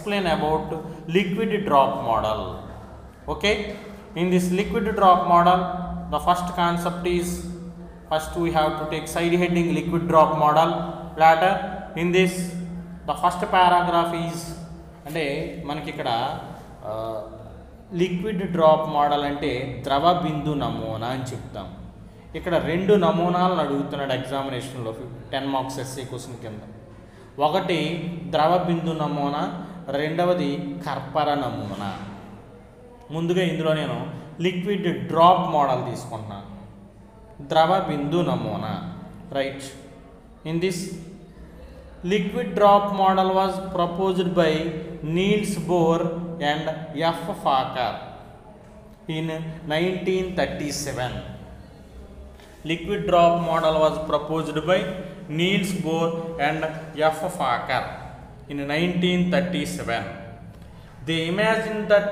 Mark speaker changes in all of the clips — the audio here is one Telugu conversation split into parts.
Speaker 1: explain about liquid drop model. Okay, in this liquid drop model, the first concept is, first we have to take side heading liquid drop model. Later in this, the first paragraph is అంటే మనకి ఇక్కడ లిక్విడ్ డ్రాప్ మోడల్ అంటే ద్రవ బిందు నమూనా అని చెప్తాం. ఇక్కడ రెండు నమూనాలను అడుగుతున్నాడు ఎగ్జామినేషన్లో 10 మార్క్స్ ఎస్ఏ క్వశ్చన్ కింద. ఒకటి ద్రవ బిందు నమూనా, రెండవది కర్పర నమూనా. ముందుగా ఇందులో నేను లిక్విడ్ డ్రాప్ మోడల్ తీసుకుంటున్నాను. ద్రవ బిందు నమూనా, right. In this liquid drop model was proposed by Niels Bohr and F. Facher in 1937. Liquid drop model was proposed by Niels Bohr and F. Facher in 1937. They imagined that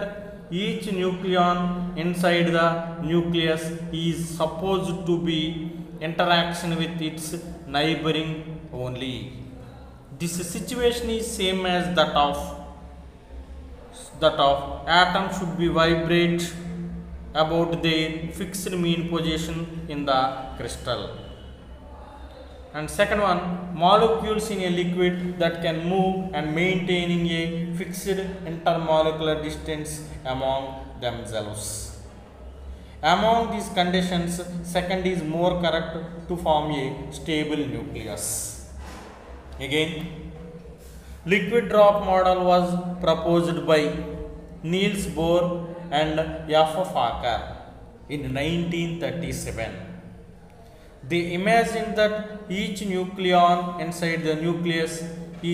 Speaker 1: each nucleon inside the nucleus is supposed to be interaction with its neighboring only. This situation is same as that of atom should be vibrate about their fixed mean position in the crystal. And second one, molecules in a liquid that can move and maintaining a fixed intermolecular distance among themselves. Among these conditions, second is more correct to form a stable nucleus. Again, liquid drop model was proposed by Niels Bohr and F. Facher in 1937. They imagined that each nucleon inside the nucleus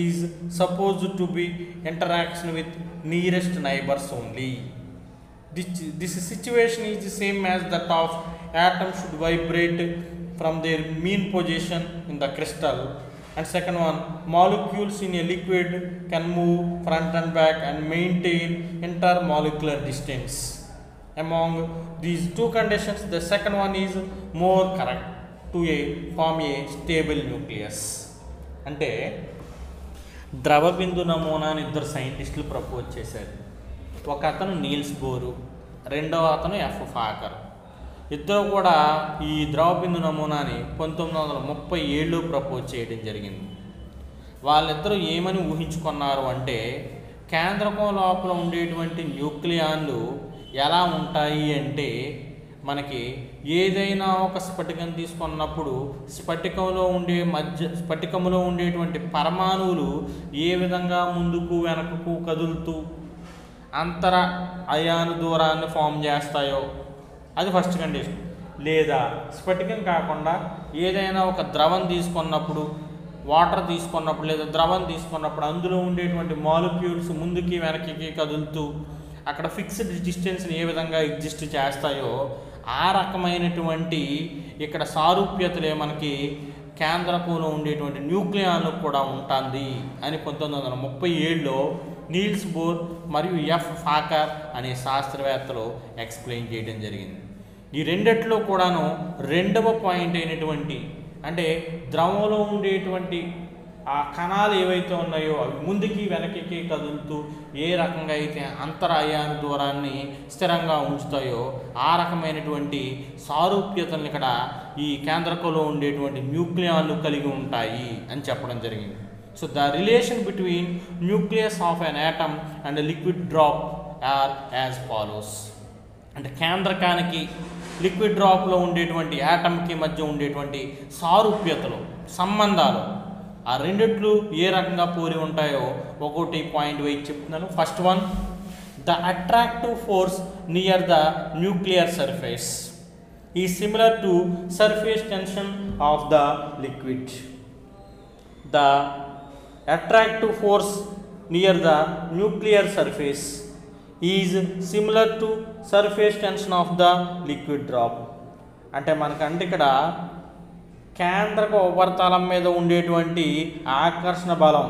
Speaker 1: is supposed to be interaction with nearest neighbors only. This situation is the same as that of atom should vibrate from their mean position in the crystal. And second one, molecules in a liquid can move front and back and maintain intermolecular distance. Among these two conditions, the second one is more correct to form a stable nucleus. అంటే ద్రవ బిందు నమూనాని ఇద్దరు సైంటిస్టులు ప్రపోజ్ చేశారు. ఒక అతను నీల్స్ బోరు, రెండవ అతను ఎఫ్ ఫాకర్. ఇద్దరు కూడా ఈ ద్రవబిందు నమూనాని 1937లో ప్రపోజ్ చేయడం జరిగింది. వాళ్ళిద్దరూ ఏమని ఊహించుకున్నారు అంటే, కేంద్రకం లోపల ఉండేటువంటి న్యూక్లియాన్లు ఎలా ఉంటాయి అంటే, మనకి ఏదైనా ఒక స్ఫటికం తీసుకున్నప్పుడు స్ఫటికంలో ఉండేటువంటి పరమాణువులు ఏ విధంగా ముందుకు వెనకకు కదులుతూ అంతర అయాను దూరాన్ని ఫామ్ చేస్తాయో అది ఫస్ట్ కండిషన్. లేదా స్ఫటికం కాకుండా ఏదైనా ఒక ద్రవం తీసుకున్నప్పుడు, వాటర్ తీసుకున్నప్పుడు లేదా ద్రవం తీసుకున్నప్పుడు అందులో ఉండేటువంటి మాలిక్యూల్స్ ముందుకి వెనక్కి కదులుతూ అక్కడ ఫిక్స్డ్ డిస్టెన్స్ని ఏ విధంగా ఎగ్జిస్ట్ చేస్తాయో ఆ రకమైనటువంటి ఇక్కడ సారూప్యతలే మనకి కేంద్రకంలో ఉండేటువంటి న్యూక్లియాన్లు కూడా ఉంటుంది అని 1937లో నీల్స్ బోర్ మరియు ఎఫ్ ఫాకర్ అనే శాస్త్రవేత్తలు ఎక్స్ప్లెయిన్ చేయడం జరిగింది. ఈ రెండిట్లో కూడాను రెండవ పాయింట్ అయినటువంటి, అంటే ద్రవంలో ఉండేటువంటి ఆ కణాలు ఏవైతే ఉన్నాయో అవి ముందుకి వెనక్కి కదులుతూ ఏ రకంగా అయితే అంతర అయాను దూరాన్ని స్థిరంగా ఉంచుతాయో ఆ రకమైనటువంటి సారూప్యతలను ఇక్కడ ఈ కేంద్రకంలో ఉండేటువంటి న్యూక్లియాన్లు కలిగి ఉంటాయి అని చెప్పడం జరిగింది. So the relation between nucleus of an atom and a liquid drop are as follows. అంటే కేంద్రకానికి లిక్విడ్ డ్రాప్లో ఉండేటువంటి యాటమ్కి మధ్య ఉండేటువంటి సారూప్యతలు, సంబంధాలు ఆ రెండిట్లు ఏ రకంగా పోలి ఉంటాయో ఒకటి పాయింట్ వైజ్ చెప్తున్నాను. First one, the attractive force near the nuclear surface is similar to surface tension of the liquid. The attractive force near the nuclear surface is similar to surface tension of the liquid drop. అంటే మనకంటే ఇక్కడ కేంద్రక ఉపరితలం మీద ఉండేటువంటి ఆకర్షణ బలం,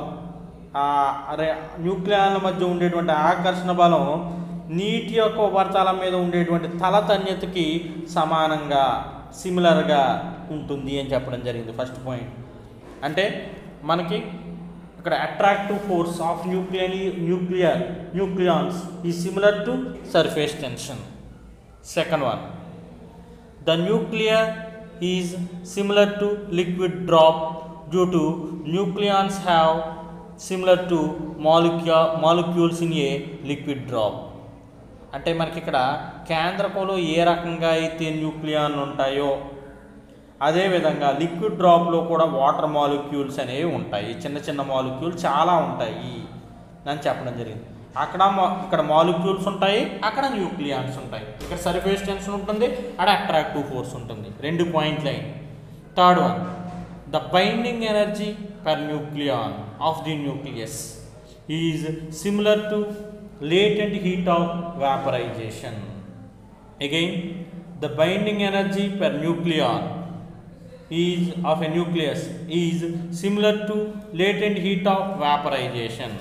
Speaker 1: న్యూక్లియాన్ల మధ్య ఉండేటువంటి ఆకర్షణ బలం నీటి యొక్క ఉపరితలం మీద ఉండేటువంటి తలతన్యతకి సమానంగా సిమిలర్గా ఉంటుంది అని చెప్పడం జరిగింది. ఫస్ట్ పాయింట్ అంటే మనకి ఇక్కడ attractive force of nucleons is similar to surface tension. Second one, the nuclear is similar to liquid drop due to nucleons have similar to molecules in a liquid drop. అంటే మనకి ఇక్కడ కేంద్రకంలో ఏ రకంగా అయితే న్యూక్లియాన్లు ఉంటాయో అదేవిధంగా లిక్విడ్ డ్రాప్లో కూడా వాటర్ మాలిక్యూల్స్ అనేవి ఉంటాయి. చిన్న చిన్న మాలిక్యూల్స్ చాలా ఉంటాయి అని చెప్పడం జరిగింది. ఇక్కడ మాలిక్యూల్స్ ఉంటాయి, అక్కడ న్యూక్లియాన్స్ ఉంటాయి. ఇక్కడ సర్ఫేస్ టెన్షన్ ఉంటుంది, అక్కడ అట్రాక్టివ్ ఫోర్స్ ఉంటుంది. 2 పాయింట్లు అయింది. Third one, the binding energy per nucleon of the nucleus is similar to latent heat of vaporization. Again, the binding energy per nucleon of a nucleus is similar to latent heat of vaporization.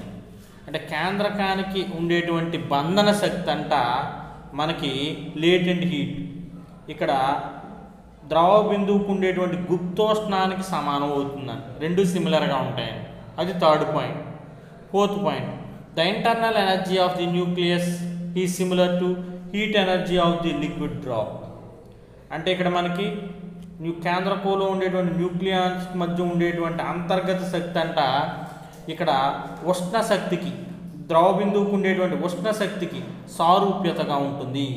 Speaker 1: అంటే కేంద్రకానికి ఉండేటువంటి బంధన శక్తి అంట మనకి లేటెంట్ హీట్, ఇక్కడ ద్రవ బిందువుకు ఉండేటువంటి గుప్తోష్ణానికి సమానం అవుతుందని. రెండు సిమిలర్గా ఉంటాయని. అది third point. Fourth point, the internal energy of the nucleus is similar to heat energy of the liquid drop. అంటే ఇక్కడ మనకి కేంద్రకంలో ఉండేటువంటి న్యూక్లియాన్స్ మధ్య ఉండేటువంటి అంతర్గత శక్తి అంట ఇక్కడ ఉష్ణ శక్తికి, ద్రవ బిందువుకు ఉండేటువంటి ఉష్ణ శక్తికి సారూప్యతగా ఉంటుంది.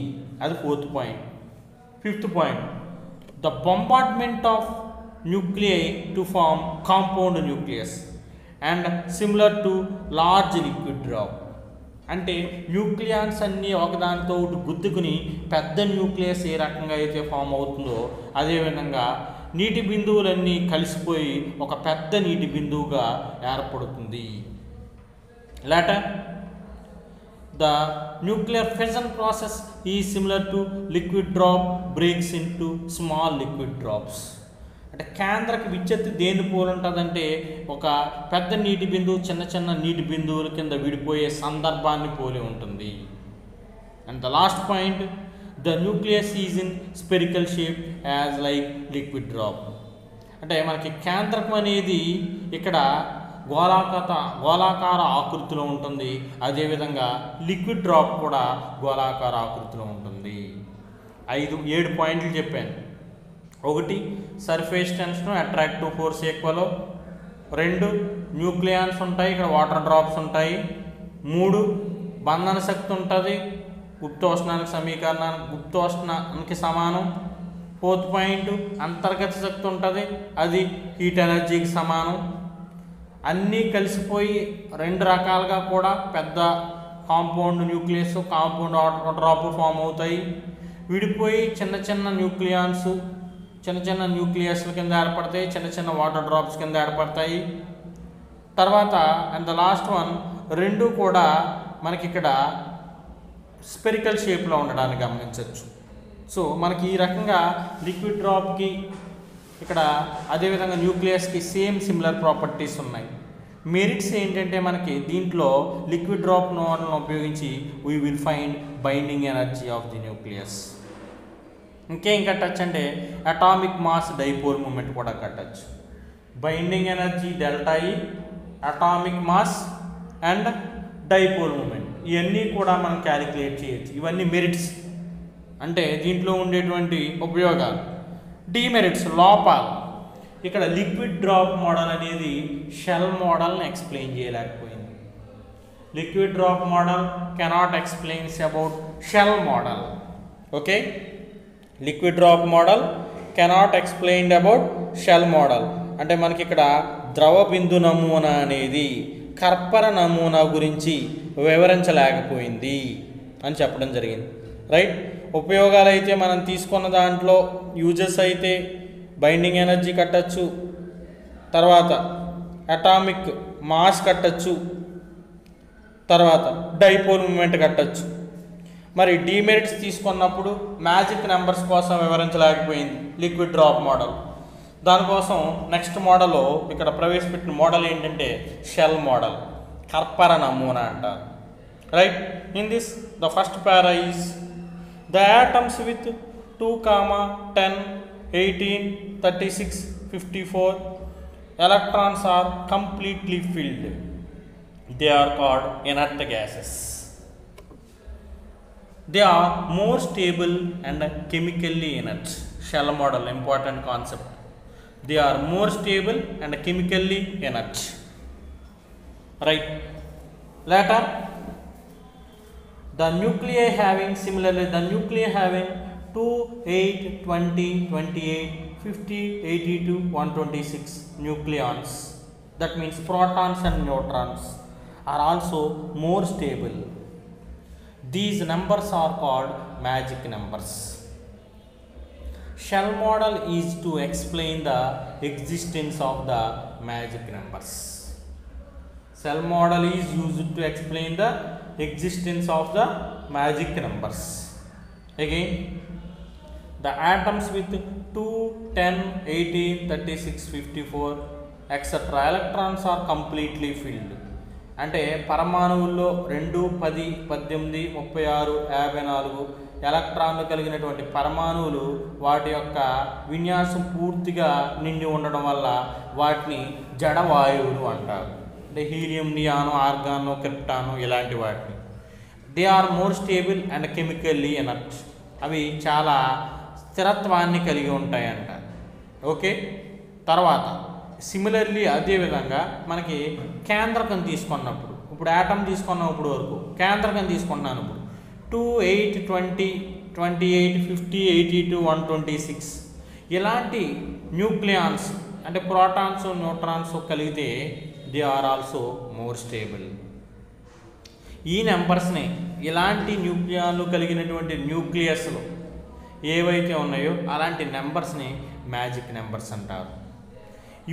Speaker 1: అది fourth point. Fifth point, the bombardment of nuclei to form compound nucleus and similar to large liquid drop. అంటే న్యూక్లియాన్స్ అన్నీ ఒకదానితో ఒకటి గుద్దుకుని పెద్ద న్యూక్లియస్ ఏ రకంగా అయితే ఫామ్ అవుతుందో అదేవిధంగా నీటి బిందువులన్నీ కలిసిపోయి ఒక పెద్ద నీటి బిందువుగా ఏర్పడుతుంది. later the nuclear fission process is similar to liquid drop breaks into small liquid drops. అంటే కేంద్రక విచ్ఛత్తి దేని పోలి ఉంటుందంటే ఒక పెద్ద నీటి బిందువు చిన్న చిన్న నీటి బిందువుల కింద విడిపోయే సందర్భాన్ని పోలి ఉంటుంది. And the last point, the nucleus is in spherical shape as like liquid drop. అంటే మనకి కేంద్రకం అనేది ఇక్కడ గోళాకార ఆకృతిలో ఉంటుంది. అదేవిధంగా లిక్విడ్ డ్రాప్ కూడా గోళాకార ఆకృతిలో ఉంటుంది. 7 పాయింట్లు చెప్పాను. 1, surface tension attractive force equal. 2, nucleons ఉంటాయి, ఇక్కడ వాటర్ డ్రాప్స్ ఉంటాయి. 3, బంధన శక్తి ఉంటుంది, గుప్తోష్ణానికి సమానం. 4th పాయింట్, అంతర్గత శక్తి ఉంటుంది, అది హీట్ ఎనర్జీకి సమానం. అన్నీ కలిసిపోయి 2 రకాలుగా కూడా పెద్ద compound nucleus, compound drop form అవుతాయి. విడిపోయి చిన్న చిన్న న్యూక్లియాన్స్ చిన్న చిన్న న్యూక్లియస్ల కింద ఏర్పడతాయి, చిన్న చిన్న వాటర్ డ్రాప్స్ కింద ఏర్పడతాయి. తర్వాత అండ్ ద లాస్ట్ వన్, 2 కూడా మనకి ఇక్కడ స్పెరికల్ షేప్లో ఉండడాన్ని గమనించవచ్చు. సో మనకి ఈ రకంగా లిక్విడ్ డ్రాప్కి ఇక్కడ అదేవిధంగా న్యూక్లియస్కి సేమ్ సిమిలర్ ప్రాపర్టీస్ ఉన్నాయి. మెరిట్స్ ఏంటంటే మనకి దీంట్లో లిక్విడ్ డ్రాప్ మోడల్ని ఉపయోగించి we will find binding energy of the nucleus. ఇంకేం కట్టచ్చు అంటే అటామిక్ మాస్ డైపోల్ మూమెంట్ కూడా కట్టచ్చు. Binding energy delta E, atomic mass and dipole moment, ఇవన్నీ కూడా మనం క్యాలిక్యులేట్ చేయొచ్చు. ఇవన్నీ మెరిట్స్ అంటే దీంట్లో ఉండేటువంటి ఉపయోగాలు. డిమెరిట్స్, లోపాలు, ఇక్కడ లిక్విడ్ డ్రాప్ మోడల్ అనేది షెల్ మోడల్ని ఎక్స్ప్లెయిన్ చేయలేకపోయింది. Liquid drop model cannot explains about shell model. Okay, liquid drop model cannot explained about shell model. అంటే మనకి ఇక్కడ ద్రవ బిందు నమూనా అనేది కర్పర నమూనా గురించి వివరించలేకపోయింది అని చెప్పడం జరిగింది. రైట్, ఉపయోగాలు అయితే మనం తీసుకున్న దాంట్లో యూజెస్ అయితే బైండింగ్ ఎనర్జీ కట్టచ్చు, తర్వాత అటామిక్ మాస్ కట్టచ్చు, తర్వాత డైపోల్ మూమెంట్ కట్టచ్చు. మరి డిమెరిట్స్ తీసుకున్నప్పుడు మ్యాజిక్ నెంబర్స్ కోసం వివరించలేకపోయింది లిక్విడ్ డ్రాప్ మోడల్. దానికోసం నెక్స్ట్ మోడల్ ఇక్కడ ప్రవేశపెట్టిన మోడల్ ఏంటంటే షెల్ మోడల్, కర్పర నమూనా అంటారు. Right, in this the first para is the atoms with 2, 10, 18, 36, 54 electrons are completely filled. They are called inert gases. They are more stable and chemically inert. Shell model, important concept. They are more stable and chemically inert. Right. Later, the nuclei having 2, 8, 20, 28, 50, 82, 126 nucleons, that means protons and neutrons, are also more stable. These numbers are called magic numbers. Shell model is to explain the existence of the magic numbers. Shell model is used to explain the existence of the magic numbers. Again, the atoms with 2, 10, 18, 36, 54 etc. electrons are completely filled. అంటే పరమాణువుల్లో 2, 10, 18, 36, 54 ఎలక్ట్రాన్లు కలిగినటువంటి పరమాణువులు వాటి యొక్క విన్యాసం పూర్తిగా నిండి ఉండడం వల్ల వాటిని జడవాయువులు అంటారు. అంటే హీలియం, నియాన్, ఆర్గాన్, క్రిప్టాన్ ఇలాంటి వాటిని. They are more stable and chemically inert. అవి చాలా స్థిరత్వాన్ని కలిగి ఉంటాయంట. ఓకే, తర్వాత సిమిలర్లీ అదేవిధంగా మనకి కేంద్రకం తీసుకున్నప్పుడు, ఇప్పుడు యాటమ్ తీసుకున్నప్పుడు వరకు కేంద్రకం తీసుకున్నాను. ఇప్పుడు 2, 8, 20, 28, 50, 82, 126 ఇలాంటి న్యూక్లియాన్స్ అంటే ప్రోటాన్స్, న్యూట్రాన్స్ కలిగితే they are also more stable. ఈ నెంబర్స్ని ఇలాంటి న్యూక్లియాన్లు కలిగినటువంటి న్యూక్లియస్లు ఏవైతే ఉన్నాయో అలాంటి నెంబర్స్ని మ్యాజిక్ నెంబర్స్ అంటారు.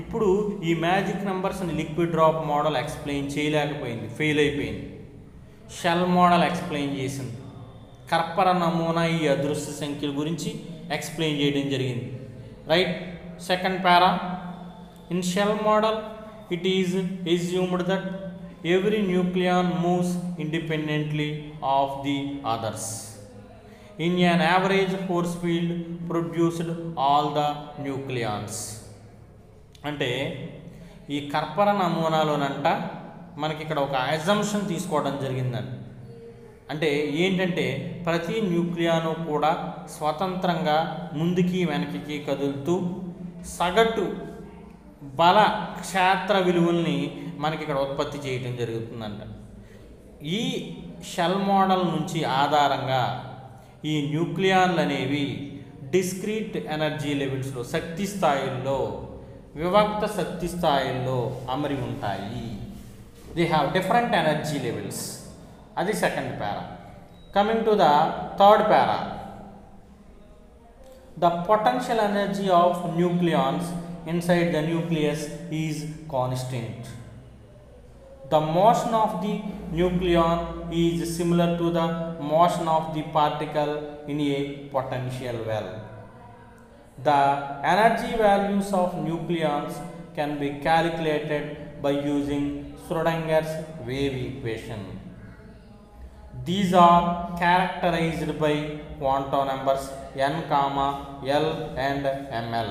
Speaker 1: ఇప్పుడు ఈ మ్యాజిక్ నెంబర్స్ని లిక్విడ్ డ్రాప్ మోడల్ ఎక్స్ప్లెయిన్ చేయలేకపోయింది, ఫెయిల్ అయిపోయింది. షెల్ మోడల్ ఎక్స్ప్లెయిన్ చేసింది. కర్పర నమూనా ఈ అదృశ్య సంఖ్యల గురించి ఎక్స్ప్లెయిన్ చేయడం జరిగింది. Right. Second para, in shell model it is assumed that every nucleon moves independently of the others in an average force field produced all the nucleons. అంటే ఈ కర్పర నమూనాలోనంట మనకి ఇక్కడ ఒక అజంప్షన్ తీసుకోవడం జరిగిందండి. అంటే ఏంటంటే ప్రతి న్యూక్లియాను కూడా స్వతంత్రంగా ముందుకి వెనక్కి కదులుతూ సగటు బల క్షేత్ర విలువల్ని మనకి ఇక్కడ ఉత్పత్తి చేయడం జరుగుతుందంట. ఈ షెల్ మోడల్ నుంచి ఆధారంగా ఈ న్యూక్లియాన్లు అనేవి డిస్క్రీట్ ఎనర్జీ లెవెల్స్లో, శక్తి స్థాయిల్లో, విభక్త శక్తి స్థాయిల్లో అమరి ఉంటాయి. They have different energy levels. అది second para. Coming to the third para, the potential energy of nucleons inside the nucleus is constant. The motion of the nucleon is similar to the motion of the particle in a potential well. The energy values of nucleons can be calculated by using Schrodinger's wave equation. These are characterized by quantum numbers n, l and ml.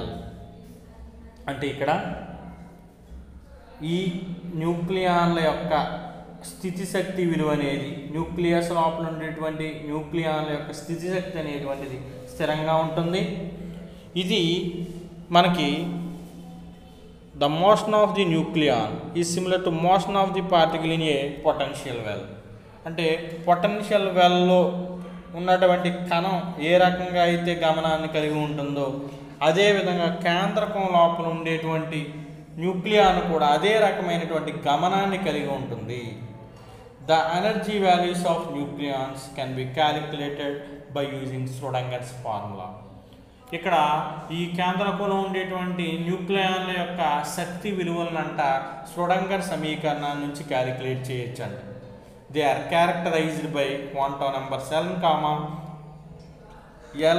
Speaker 1: అంటే ఇక్కడ ఈ న్యూక్లియాన్ల యొక్క స్థితి శక్తి విలువ అనేది, న్యూక్లియస్ లోపల ఉండేటువంటి న్యూక్లియాన్ల యొక్క స్థితి శక్తి అనేటువంటిది స్థిరంగా ఉంటుంది. ఇది మనకి the motion of the nucleon is similar to motion of the particle in a potential well. అంటే పొటెన్షియల్ వెల్లో ఉన్నటువంటి కణం ఏ రకంగా అయితే గమనాన్ని కలిగి ఉంటుందో అదేవిధంగా కేంద్రకం లోపల ఉండేటువంటి న్యూక్లియాన్ కూడా అదే రకమైనటువంటి గమనాన్ని కలిగి ఉంటుంది. The energy values of nucleons can be calculated by using Schrodinger's formula. ఇక్కడ ఈ కేంద్రకంలో ఉండేటువంటి న్యూక్లియాన్ల యొక్క శక్తి విలువలనంట ష్రోడింగర్ సమీకరణాల నుంచి క్యాలిక్యులేట్ చేయొచ్చండి. They are characterized by quantum numbers n,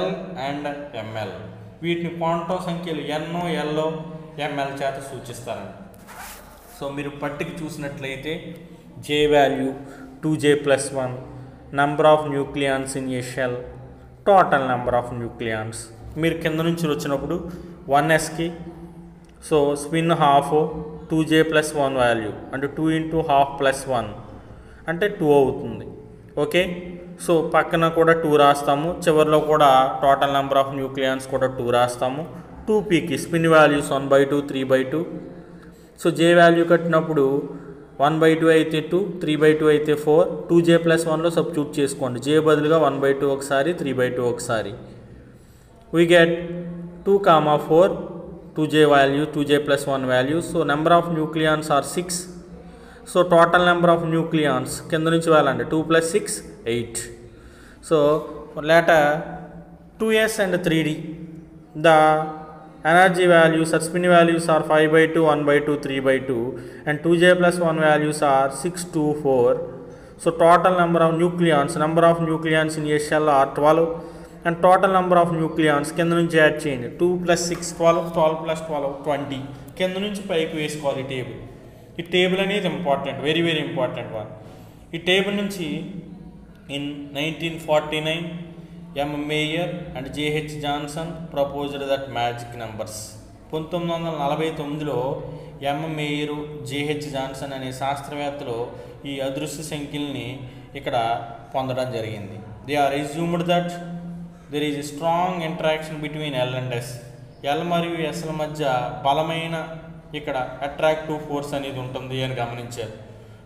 Speaker 1: l and ml. వీటిని క్వాంటం సంఖ్యలు n, l, ml చేత సూచిస్తారండి. సో మీరు పట్టిక చూసినట్లయితే J value 2J+1, number of nucleons in a shell, total number of nucleons. మీరు కింద నుంచి వచ్చినప్పుడు 1sకి so spin half 2j plus 1 value అంటే 2 ఇంటూ హాఫ్ ప్లస్ 1 అంటే 2 అవుతుంది. ఓకే, సో పక్కన కూడా 2 రాస్తాము, చివరిలో కూడా టోటల్ నెంబర్ ఆఫ్ న్యూక్లియాన్స్ కూడా 2 రాస్తాము. 2pకి spin values 1/2 3/2. So j value కట్టినప్పుడు 1/2 అయితే 2, 3/2 అయితే 4. 2j ప్లస్ 1లో సబ్స్టిట్యూట్ చేసుకోండి, j బదులుగా 1/2 ఒకసారి 3/2 ఒకసారి. We get 2, 4, 2j value 2j plus 1 value. So number of nucleons are 6. So total number of nucleons కింద నుంచి వెళ్ళండి, 2 + 6 8. So later 2s and 3d. The energy values or spin values are 5/2, 1/2, 3/2 and 2j plus 1 values are 6, 2, 4. So total number of nucleons in a shell are 12 and total number of nucleons కింద నుంచి యాడ్ చేయండి, 2 + 6 12, 12 + 12 20. కింద నుంచి పైకి వేసుకోవాలి టేబుల్. ఈ టేబుల్ అనేది important, very very important one. ఈ టేబుల్ నుంచి in 1949 M. Mayer and J.H. Johnson proposed that magic numbers. 1949లో M. Mayer J.H. జాన్సన్ అనే శాస్త్రవేత్తలు ఈ అదృశ్య సంఖ్యల్ని ఇక్కడ పొందడం జరిగింది. They are assumed that there is a strong interaction between L and S. L మరియు Sల మధ్య బలమైన ఇక్కడ అట్రాక్టివ్ ఫోర్స్ అనేది ఉంటుంది అని గమనించారు.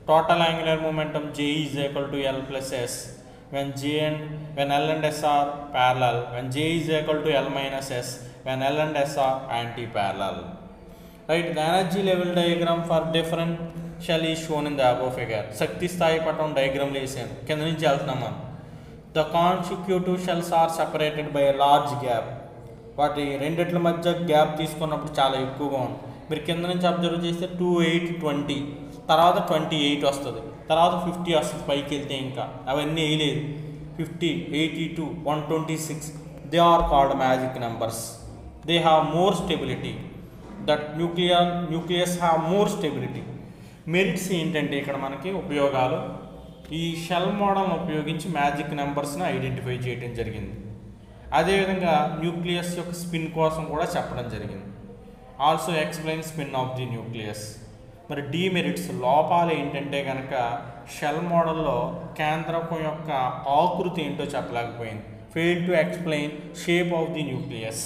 Speaker 1: Total angular momentum J is equal to L plus S when L and S are parallel, when J is equal to L minus S when L and S are anti-parallel. Right, the energy level diagram for different shell is shown in the above figure. శక్తి స్థాయి పటం డయాగ్రామ్ వేసాను, కింద నుంచి వెళ్తున్నాం మనం. The consecutive shells are separated by a large gap. వాటి రెండిట్ల మధ్య గ్యాప్ తీసుకున్నప్పుడు చాలా ఎక్కువగా ఉంది. మీరు కింద నుంచి అబ్జర్వ్ చేస్తే 2, 8, 20, తర్వాత 28 వస్తుంది, తర్వాత 50 వస్తుంది పైకి వెళ్తే. ఇంకా అవన్నీ వేయలేదు. 50, 82, 126 they are called magic numbers. They have more stability. That nucleus have more stability. Merits ఏంటంటే ఇక్కడ మనకి ఉపయోగాలు, ఈ షెల్ మోడల్ని ఉపయోగించి మ్యాజిక్ నెంబర్స్ని ఐడెంటిఫై చేయడం జరిగింది. అదేవిధంగా న్యూక్లియస్ యొక్క స్పిన్ కోసం కూడా చెప్పడం జరిగింది. Also explain spin of the nucleus. మరి డీమెరిట్స్ లోపాలు ఏంటంటే కనుక షెల్ మోడల్లో కేంద్రకం యొక్క ఆకృతి ఏంటో చెప్పలేకపోయింది. Fail to explain shape of the nucleus.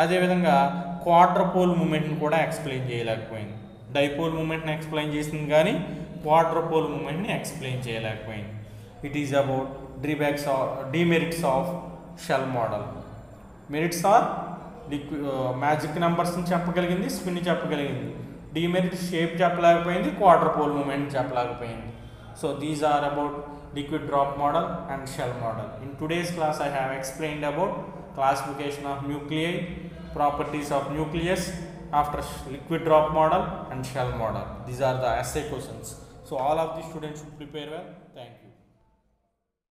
Speaker 1: అదేవిధంగా క్వాడ్రపోల్ మూమెంట్ని కూడా ఎక్స్ప్లెయిన్ చేయలేకపోయింది. డైపోల్ మూమెంట్ని ఎక్స్ప్లెయిన్ చేసింది కానీ క్వాడ్రపోల్ మూమెంట్ని ఎక్స్ప్లెయిన్ చేయలేకపోయింది. It is about demerits of shell model. Merits are magic నెంబర్స్ని చెప్పగలిగింది, స్పిన్ చెప్పగలిగింది. డీమెరిట్ షేప్ చెప్పలేకపోయింది, క్వాడ్రపోల్ మూమెంట్ చెప్పలేకపోయింది. So these are about liquid drop model and shell model. In today's class I have explained about classification of nuclei, properties of nucleus after liquid drop model and shell model. These are the essay questions. So all of the students should prepare well. Thank you.